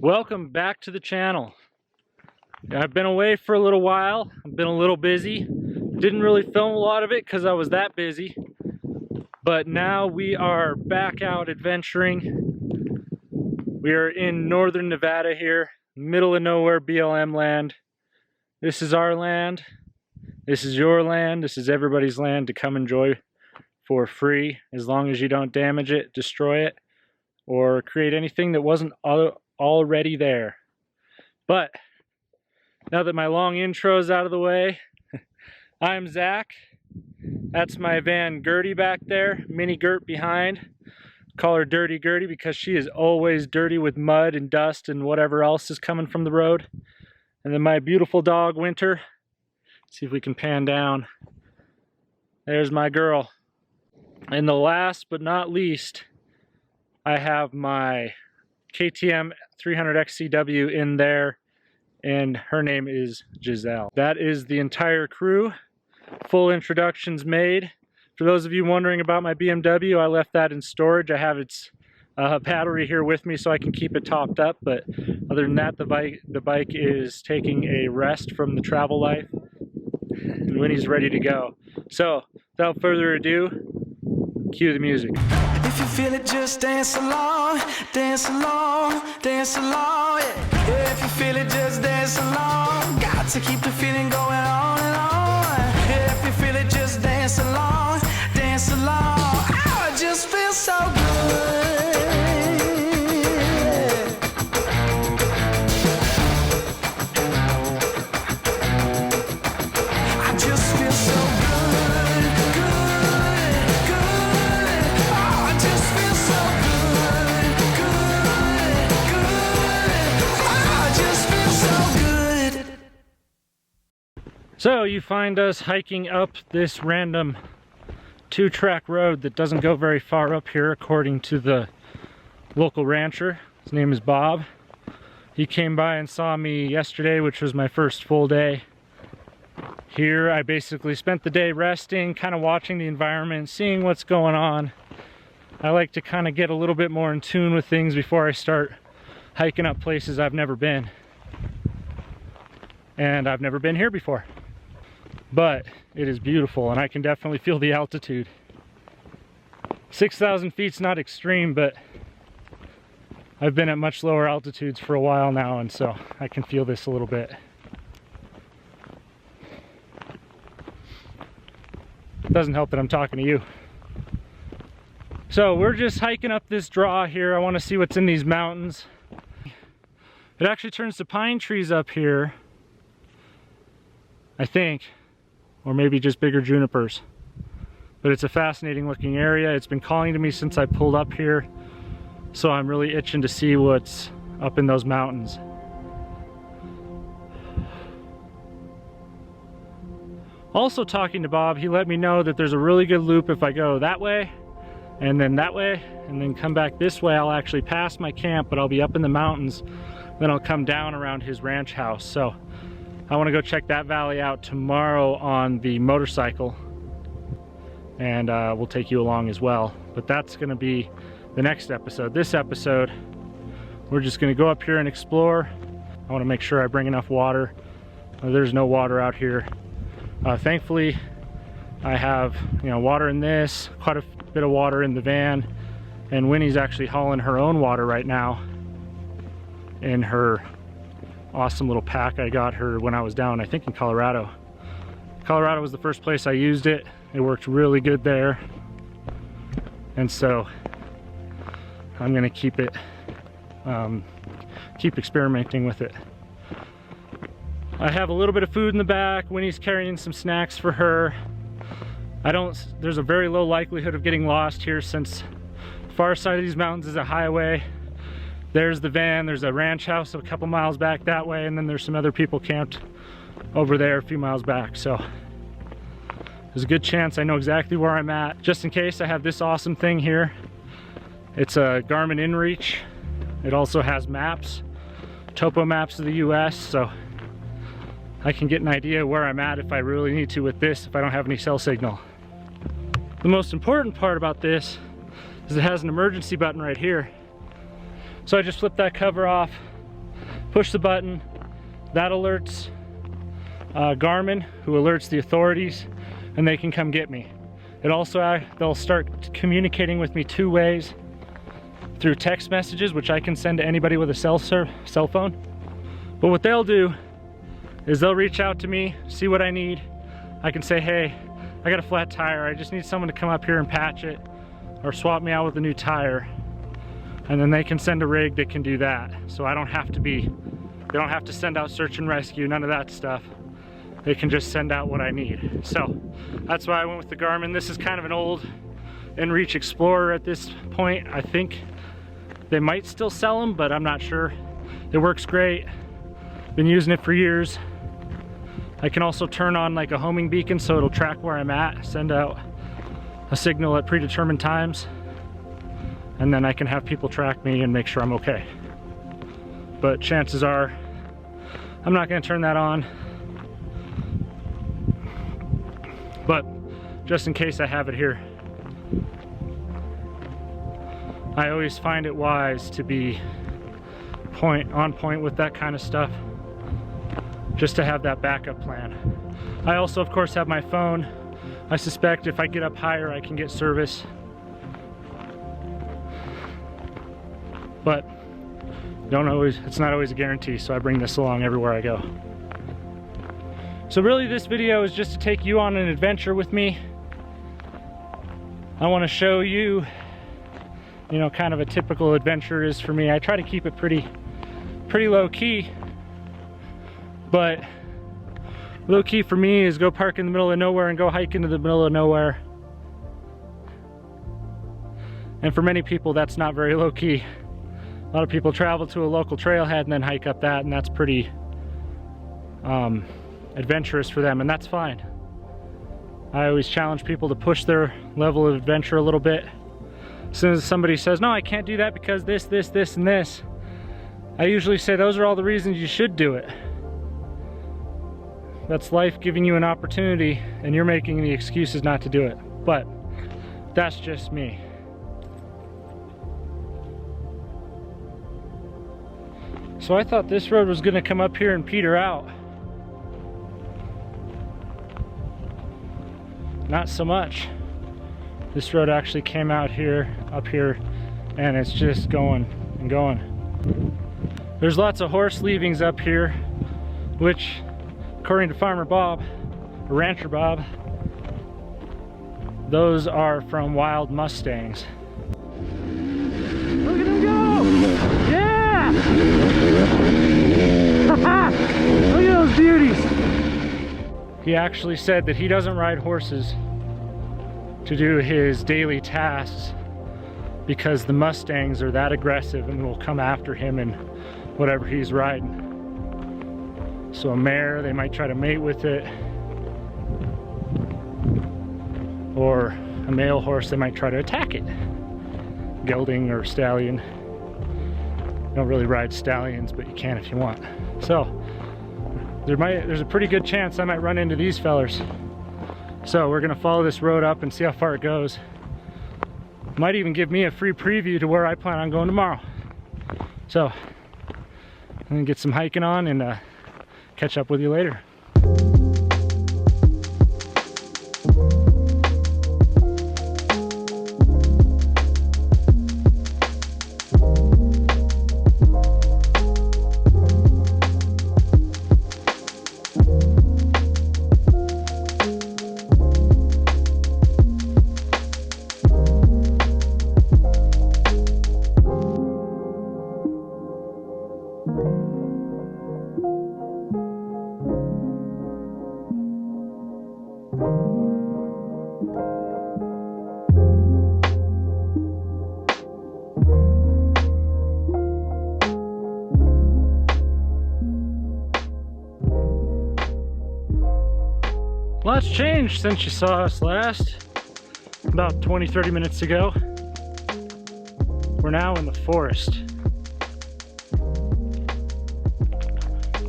Welcome back to the channel. I've been away for a little while. I've been a little busy. Didn't really film a lot of it because I was that busy. But now we are back out adventuring. We are in northern Nevada here, middle of nowhere BLM land. This is our land. This is your land. This is everybody's land to come enjoy for free, as long as you don't damage it, destroy it, or create anything that wasn't already there. But now that my long intro is out of the way, I'm Zach. That's my van Gertie back there, Mini Gert behind. Call her Dirty Gertie because she is always dirty with mud and dust and whatever else is coming from the road. And then my beautiful dog Winter. See if we can pan down. There's my girl. And the last but not least, I have my KTM 300 XCW in there, and her name is Giselle. That is the entire crew. Full introductions made. For those of you wondering about my BMW, I left that in storage. I have its battery here with me so I can keep it topped up, but other than that, the bike is taking a rest from the travel life, and Winnie's ready to go. So, without further ado, cue the music. If you feel it, just dance along, dance along, dance along. Yeah, if you feel it, just dance along. Got to keep the feeling going on and on. Yeah, if you feel it, just dance along, dance along. Oh, it just feels so good. I just feel so good, good, good. Oh, I just feel so good, good, good. Oh, I just feel so good. So you find us hiking up this random 2-track road that doesn't go very far up here, according to the local rancher. His name is Bob. He came by and saw me yesterday, which was my first full day here. I basically spent the day resting, kind of watching the environment, seeing what's going on. I like to kind of get a little bit more in tune with things before I start hiking up places I've never been. And I've never been here before. But it is beautiful, and I can definitely feel the altitude. 6,000 feet's not extreme, but I've been at much lower altitudes for a while now, and so I can feel this a little bit. It doesn't help that I'm talking to you. So we're just hiking up this draw here. I want to see what's in these mountains. It actually turns to pine trees up here, I think, or maybe just bigger junipers. But it's a fascinating looking area. It's been calling to me since I pulled up here, so I'm really itching to see what's up in those mountains. Also, talking to Bob, he let me know that there's a really good loop if I go that way and then come back this way. I'll actually pass my camp, but I'll be up in the mountains. Then I'll come down around his ranch house. So I want to go check that valley out tomorrow on the motorcycle, and we'll take you along as well. But that's going to be the next episode. This episode, we're just going to go up here and explore. I want to make sure I bring enough water. There's no water out here. Thankfully, I have water in this, quite a bit of water in the van, and Winnie's actually hauling her own water right now in her awesome little pack I got her when I was down, I think in Colorado. Colorado was the first place I used it. It worked really good there. And so I'm gonna keep it, keep experimenting with it. I have a little bit of food in the back. Winnie's carrying some snacks for her. There's a very low likelihood of getting lost here, since the far side of these mountains is a highway. There's the van, there's a ranch house a couple miles back that way, and then there's some other people camped over there a few miles back. So there's a good chance I know exactly where I'm at. Just in case, I have this awesome thing here. It's a Garmin InReach. It also has maps, topo maps of the US, so I can get an idea where I'm at if I really need to with this, if I don't have any cell signal. The most important part about this is it has an emergency button right here. So I just flip that cover off, push the button, that alerts Garmin, who alerts the authorities, and they can come get me. It also, they'll start communicating with me 2 ways, through text messages, which I can send to anybody with a cell phone. But what they'll do is they'll reach out to me, see what I need. I can say, hey, I got a flat tire, I just need someone to come up here and patch it, or swap me out with a new tire. And then they can send a rig that can do that. So I don't have to they don't have to send out search and rescue, none of that stuff. They can just send out what I need. So that's why I went with the Garmin. This is kind of an old InReach Explorer at this point. I think they might still sell them, but I'm not sure. It works great. Been using it for years. I can also turn on like a homing beacon so it'll track where I'm at, send out a signal at predetermined times, and then I can have people track me and make sure I'm okay. But chances are I'm not going to turn that on. But just in case I have it here, I always find it wise to be on point with that kind of stuff, just to have that backup plan. I also, of course, have my phone. I suspect if I get up higher, I can get service. But it's not always a guarantee, so I bring this along everywhere I go. So really this video is just to take you on an adventure with me. I want to show you, kind of a typical adventure is for me. I try to keep it pretty low key, but low key for me is go park in the middle of nowhere and go hike into the middle of nowhere. And for many people, that's not very low key. A lot of people travel to a local trailhead and then hike up that, and that's pretty adventurous for them, and that's fine. I always challenge people to push their level of adventure a little bit. As soon as somebody says, no, I can't do that because this, and this, I usually say those are all the reasons you should do it. That's life giving you an opportunity, and you're making the excuses not to do it. But that's just me. So I thought this road was gonna come up here and peter out. Not so much. This road actually came out here, up here, and it's just going and going. There's lots of horse leavings up here, which, according to Farmer Bob, or Rancher Bob, those are from wild Mustangs. Look at him go! Yeah! Look at those beauties! He actually said that he doesn't ride horses to do his daily tasks because the Mustangs are that aggressive and will come after him and whatever he's riding. So a mare, they might try to mate with it, or a male horse, they might try to attack it. Gelding or stallion. You don't really ride stallions, but you can if you want. So there's a pretty good chance I might run into these fellers. So we're gonna follow this road up and see how far it goes. Might even give me a free preview to where I plan on going tomorrow. So I'm gonna get some hiking on and catch up with you later. Lots changed since you saw us last, about 20-30 minutes ago. We're now in the forest.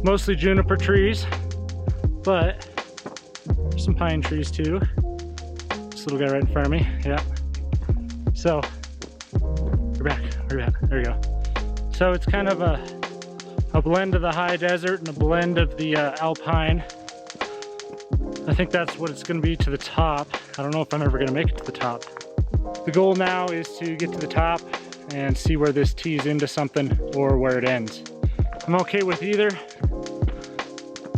Mostly juniper trees, but there's some pine trees too. This little guy right in front of me, yeah. So, we're back, there we go. So it's kind of a A blend of the high desert and a blend of the alpine. I think that's what it's going to be to the top. I don't know if I'm ever going to make it to the top. The goal now is to get to the top and see where this tees into something or where it ends. I'm okay with either,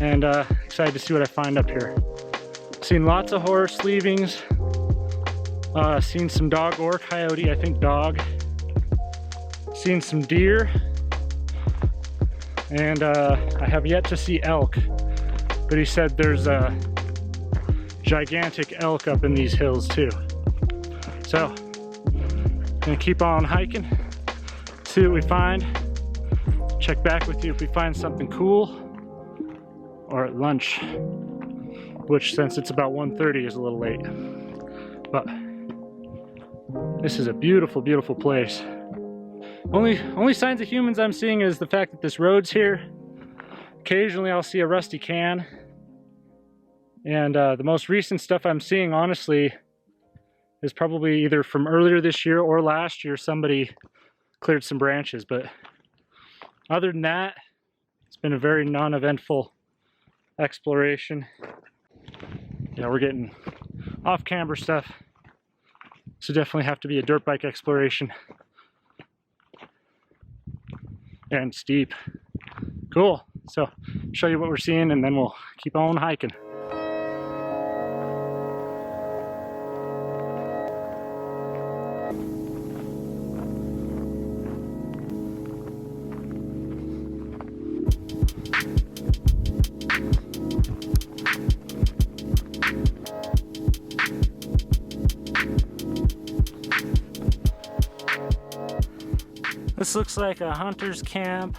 and excited to see what I find up here. Seen lots of horse leavings, seen some dog or coyote, I think dog. Seen some deer, and I have yet to see elk, but he said there's a gigantic elk up in these hills too. So, gonna keep on hiking, see what we find, check back with you if we find something cool, or at lunch, which since it's about 1:30 is a little late. But this is a beautiful, beautiful place. Only signs of humans I'm seeing is the fact that this road's here. Occasionally I'll see a rusty can. And the most recent stuff I'm seeing, honestly, is probably either from earlier this year or last year. Somebody cleared some branches, but other than that, it's been a very non-eventful exploration. Yeah, we're getting off-camber stuff, so definitely have to be a dirt bike exploration. And steep. Cool. So, show you what we're seeing and then we'll keep on hiking. This looks like a hunter's camp.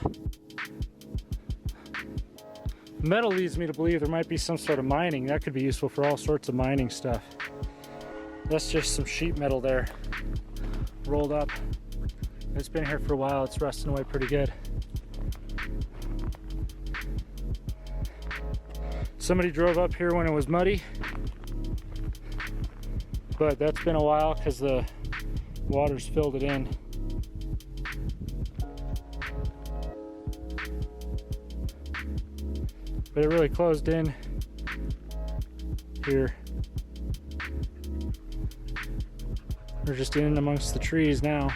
Metal leads me to believe there might be some sort of mining. That could be useful for all sorts of mining stuff. That's just some sheet metal there, rolled up. It's been here for a while. It's rusting away pretty good. Somebody drove up here when it was muddy, but that's been a while because the water's filled it in. But it really closed in here. We're just in amongst the trees now.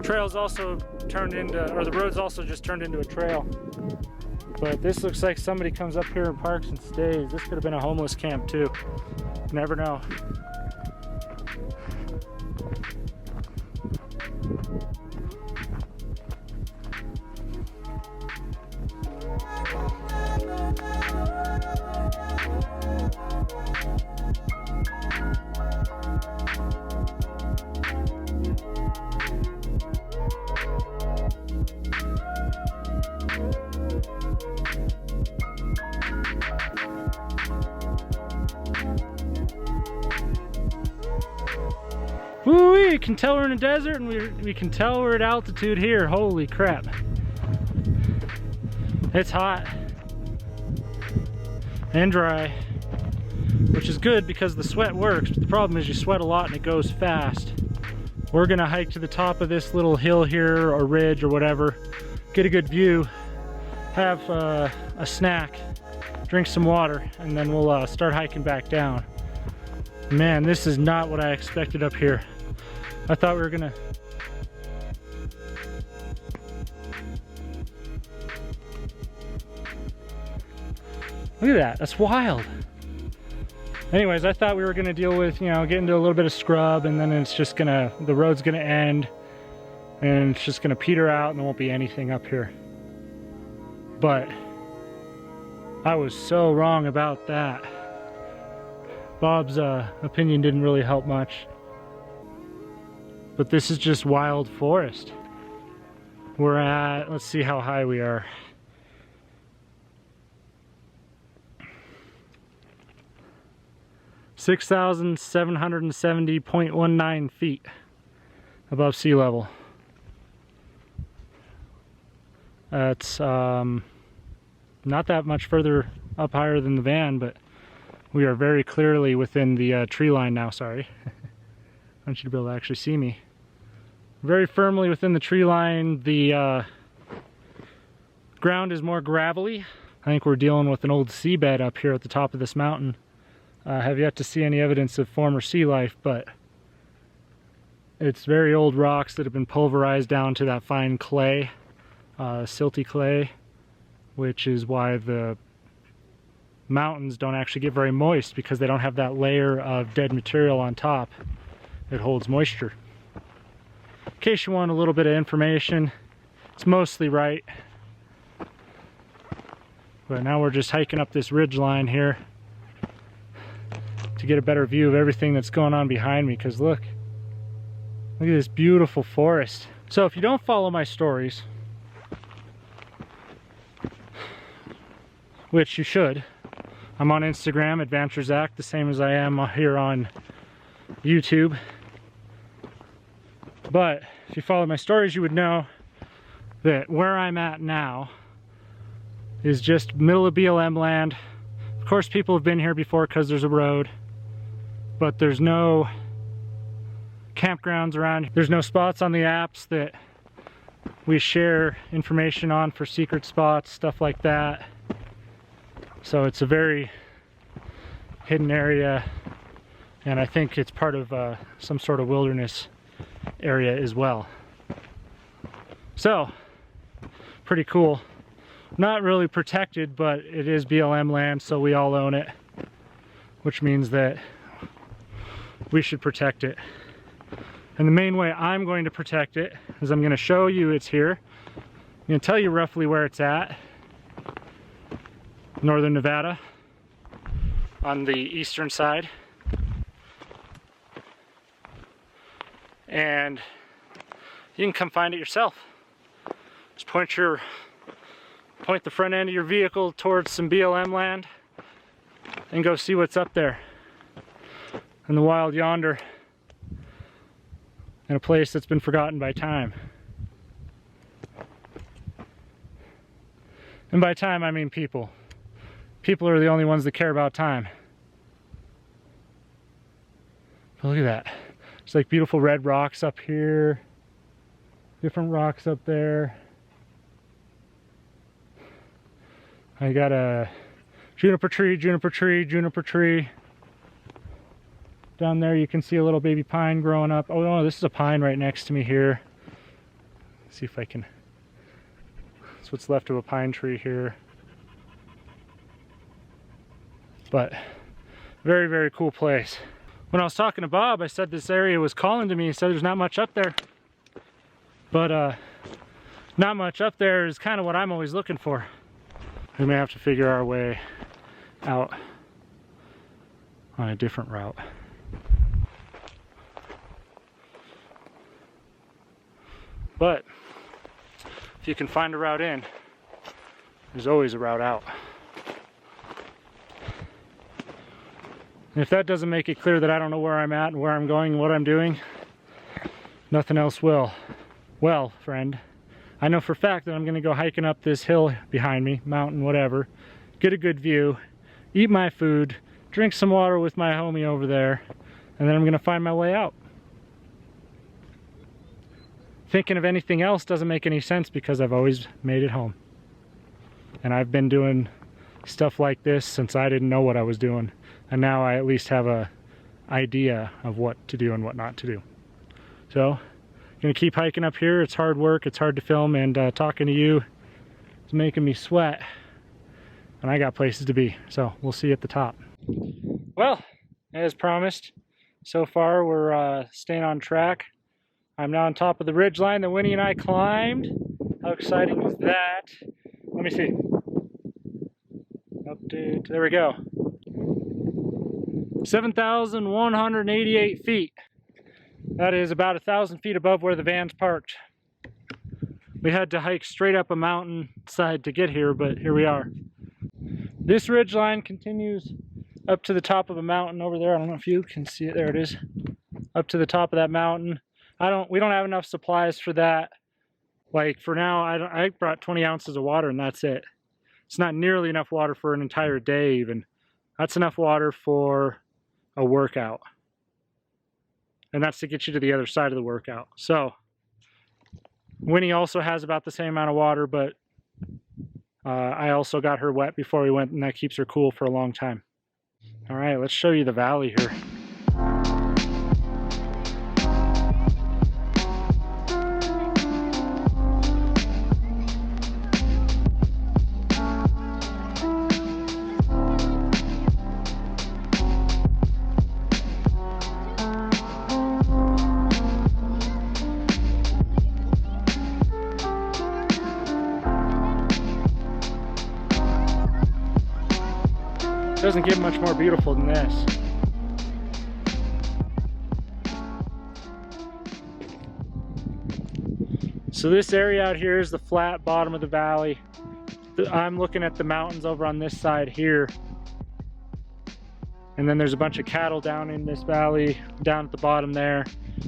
Trails also turned into, or the road's also just turned into a trail. But this looks like somebody comes up here and parks and stays. This could have been a homeless camp too. Never know. Woo, you can tell we're in a desert, and we can tell we're at altitude here. Holy crap. It's hot and dry, which is good because the sweat works, but the problem is you sweat a lot and it goes fast. We're gonna hike to the top of this little hill here, or ridge or whatever, get a good view, have a snack, drink some water, and then we'll start hiking back down. Man, this is not what I expected up here. I thought we were gonna... Look at that, that's wild. Anyways, I thought we were gonna deal with, you know, get into a little bit of scrub, and then it's just gonna, the road's gonna end, and it's just gonna peter out and there won't be anything up here. But I was so wrong about that. Bob's opinion didn't really help much. But this is just wild forest. We're at, let's see how high we are. (6,770.19 feet above sea level. That's not that much further up higher than the van, but We are very clearly within the tree line now, sorry. I want you to be able to actually see me. Very firmly within the tree line. The ground is more gravelly. I think we're dealing with an old seabed up here at the top of this mountain. I have yet to see any evidence of former sea life, but it's very old rocks that have been pulverized down to that fine clay, silty clay, which is why the mountains don't actually get very moist, because they don't have that layer of dead material on top that holds moisture. In case you want a little bit of information, it's mostly right. But now we're just hiking up this ridge line here to get a better view of everything that's going on behind me, because look at this beautiful forest. So if you don't follow my stories, which you should, I'm on Instagram, Adventure Zach, the same as I am here on YouTube. But if you follow my stories, you would know that where I'm at now is just middle of BLM land. Of course, people have been here before because there's a road, but there's no campgrounds around. There's no spots on the apps that we share information on for secret spots, stuff like that. So it's a very hidden area, and I think it's part of some sort of wilderness area as well. So, pretty cool. Not really protected, but it is BLM land, so we all own it, which means that we should protect it. And the main way I'm going to protect it is I'm going to show you it's here. I'm going to tell you roughly where it's at. Northern Nevada, on the eastern side. And you can come find it yourself. Just point the front end of your vehicle towards some BLM land and go see what's up there in the wild yonder, in a place that's been forgotten by time. And by time, I mean people. People are the only ones that care about time. But look at that. There's like beautiful red rocks up here. Different rocks up there. I got a juniper tree, juniper tree, juniper tree. Down there you can see a little baby pine growing up. Oh no, this is a pine right next to me here. Let's see if I can... That's what's left of a pine tree here. But very, very cool place. When I was talking to Bob, I said this area was calling to me. He said there's not much up there. But not much up there is kind of what I'm always looking for. We may have to figure our way out on a different route. But if you can find a route in, there's always a route out. And if that doesn't make it clear that I don't know where I'm at and where I'm going and what I'm doing, nothing else will. Well, friend, I know for a fact that I'm going to go hiking up this hill behind me, mountain, whatever, get a good view, eat my food, drink some water with my homie over there, and then I'm going to find my way out. Thinking of anything else doesn't make any sense because I've always made it home. And I've been doing stuff like this since I didn't know what I was doing. And now I at least have a idea of what to do and what not to do. So, gonna keep hiking up here. It's hard work, it's hard to film, and talking to you is making me sweat. And I got places to be, so we'll see you at the top. Well, as promised, so far we're staying on track. I'm now on top of the ridge line that Winnie and I climbed. How exciting is that? Let me see. Update, there we go. 7,188 feet. That is about 1,000 feet above where the van's parked. We had to hike straight up a mountain side to get here, but here we are. This ridge line continues up to the top of a mountain over there. I don't know if you can see it. There it is. Up to the top of that mountain. We don't have enough supplies for that. Like for now, I brought 20 ounces of water and that's it. It's not nearly enough water for an entire day even. That's enough water for a workout. And that's to get you to the other side of the workout. So Winnie also has about the same amount of water, but I also got her wet before we went, and that keeps her cool for a long time. All right, let's show you the valley here. It doesn't get much more beautiful than this. So this area out here is the flat bottom of the valley. I'm looking at the mountains over on this side here. And then there's a bunch of cattle down in this valley, down at the bottom there.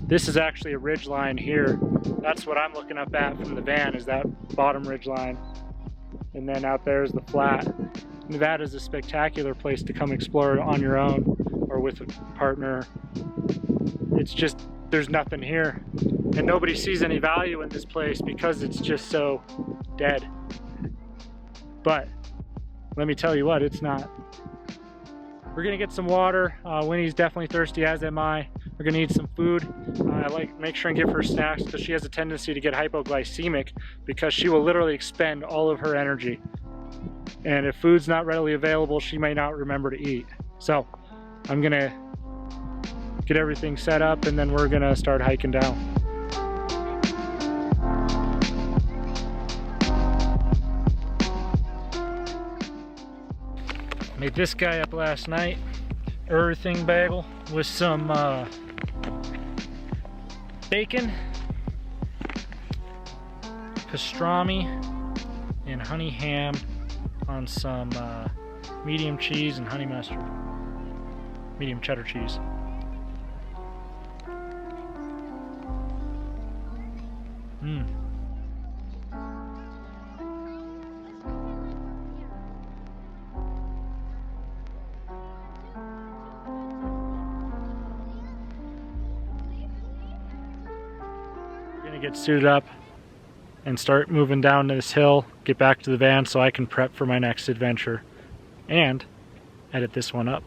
This is actually a ridge line here. That's what I'm looking up at from the van, is that bottom ridge line. And then out there is the flat. Nevada is a spectacular place to come explore on your own or with a partner. It's just, there's nothing here. And nobody sees any value in this place because it's just so dead. But let me tell you what, it's not. We're gonna get some water. Winnie's definitely thirsty, as am I. We're gonna eat some food. I make sure and give her snacks because she has a tendency to get hypoglycemic because she will literally expend all of her energy. And if food's not readily available, she may not remember to eat. So I'm gonna get everything set up and then we're gonna start hiking down. Made this guy up last night, everything bagel with some bacon, pastrami, and honey ham on some medium cheese and honey mustard, medium cheddar cheese. Get suited up and start moving down this hill, get back to the van so I can prep for my next adventure and edit this one up.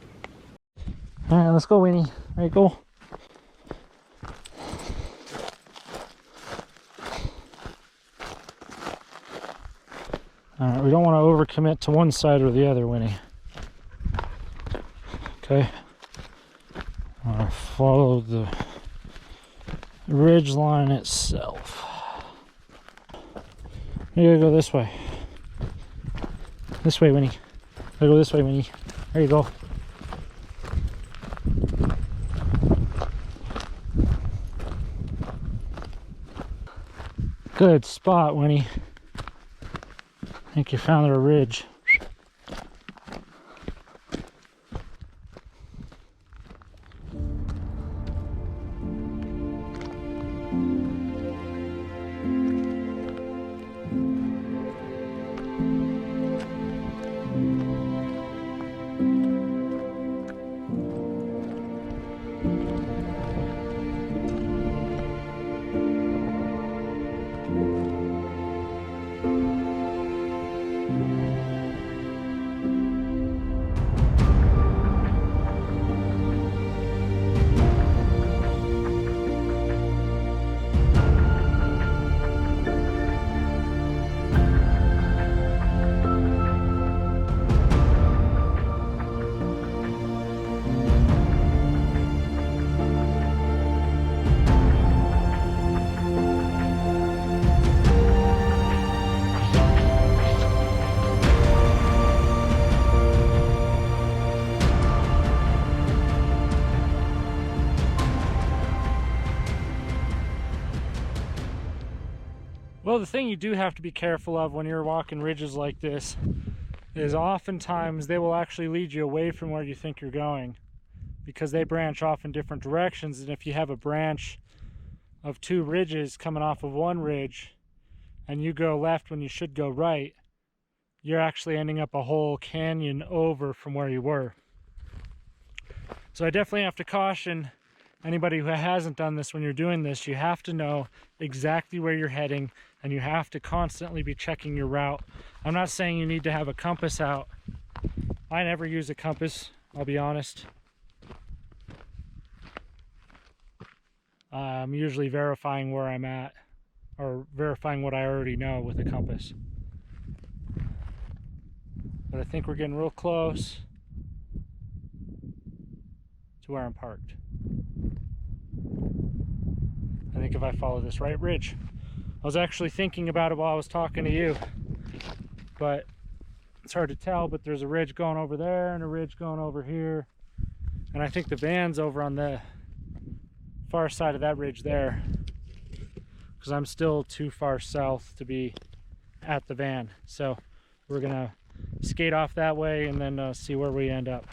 All right, let's go, Winnie. All right, go. All right, we don't want to overcommit to one side or the other, Winnie. Okay. Follow the ridge line itself. You gotta go this way. This way, Winnie. Gotta go this way, Winnie. There you go. Good spot, Winnie. I think you found a ridge. Well, the thing you do have to be careful of when you're walking ridges like this is oftentimes they will actually lead you away from where you think you're going because they branch off in different directions. And if you have a branch of two ridges coming off of one ridge and you go left when you should go right, you're actually ending up a whole canyon over from where you were. So I definitely have to caution anybody who hasn't done this. When you're doing this, you have to know exactly where you're heading, and you have to constantly be checking your route. I'm not saying you need to have a compass out. I never use a compass, I'll be honest. I'm usually verifying where I'm at, or verifying what I already know with a compass. But I think we're getting real close to where I'm parked. I think if I follow this right ridge. I was actually thinking about it while I was talking to you, but it's hard to tell, but there's a ridge going over there and a ridge going over here. And I think the van's over on the far side of that ridge there, because I'm still too far south to be at the van. So we're gonna skate off that way and then see where we end up.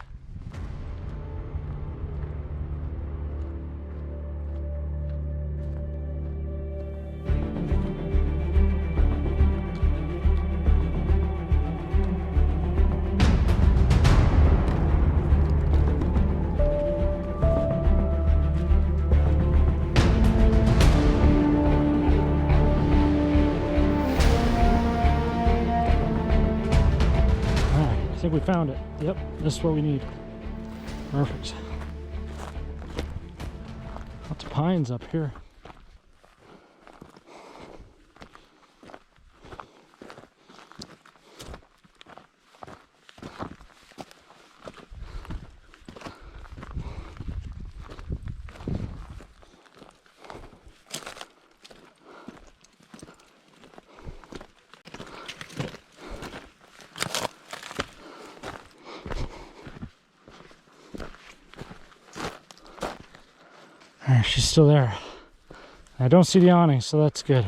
I think we found it. Yep, this is what we need. Perfect. Lots of pines up here. Alright, she's still there. I don't see the awning, so that's good.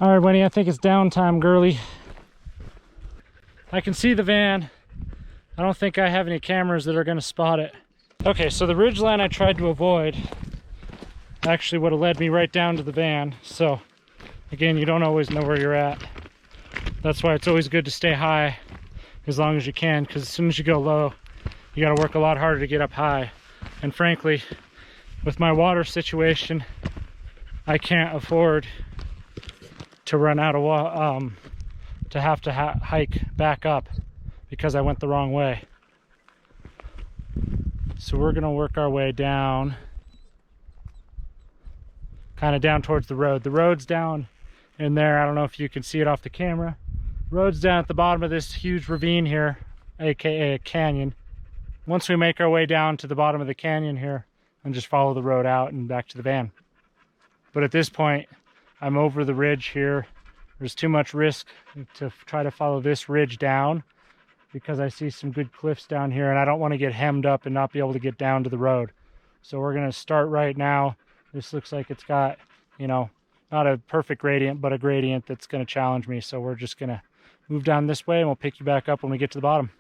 Alright, Winnie, I think it's downtime, girly. I can see the van. I don't think I have any cameras that are going to spot it. Okay, so the ridgeline I tried to avoid actually would have led me right down to the van. So, again, you don't always know where you're at. That's why it's always good to stay high as long as you can, because as soon as you go low, you got to work a lot harder to get up high. And frankly, with my water situation, I can't afford to run out of to have to hike back up because I went the wrong way. So we're gonna work our way down, kind of down towards the road. The road's down in there. I don't know if you can see it off the camera. Road's down at the bottom of this huge ravine here, aka a canyon. Once we make our way down to the bottom of the canyon here, and just follow the road out and back to the van. But at this point, I'm over the ridge here. There's too much risk to try to follow this ridge down because I see some good cliffs down here and I don't want to get hemmed up and not be able to get down to the road. So we're going to start right now. This looks like it's got, you know, not a perfect gradient, but a gradient that's going to challenge me. So we're just going to move down this way and we'll pick you back up when we get to the bottom.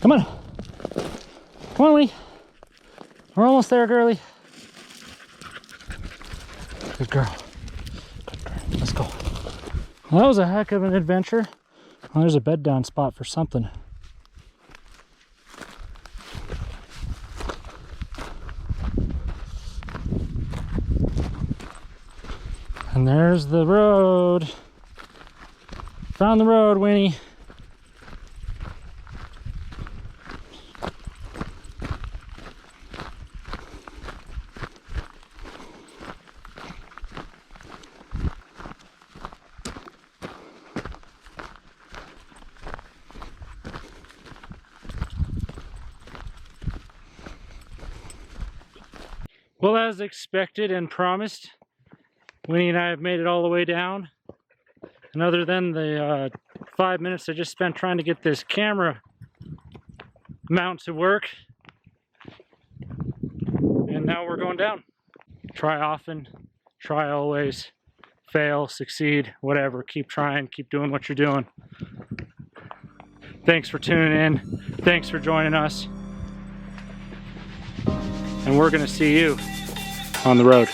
Come on. Come on, Lee. We're almost there, girly. Good girl. Good girl. Let's go. Well, that was a heck of an adventure. Well, there's a bed down spot for something. And there's the road. Found the road, Winnie. Well, as expected and promised, Winnie and I have made it all the way down. And other than the 5 minutes I just spent trying to get this camera mount to work, and now we're going down. Try often, try always. fail, succeed, whatever. Keep trying, keep doing what you're doing. Thanks for tuning in. Thanks for joining us. And we're gonna see you on the road.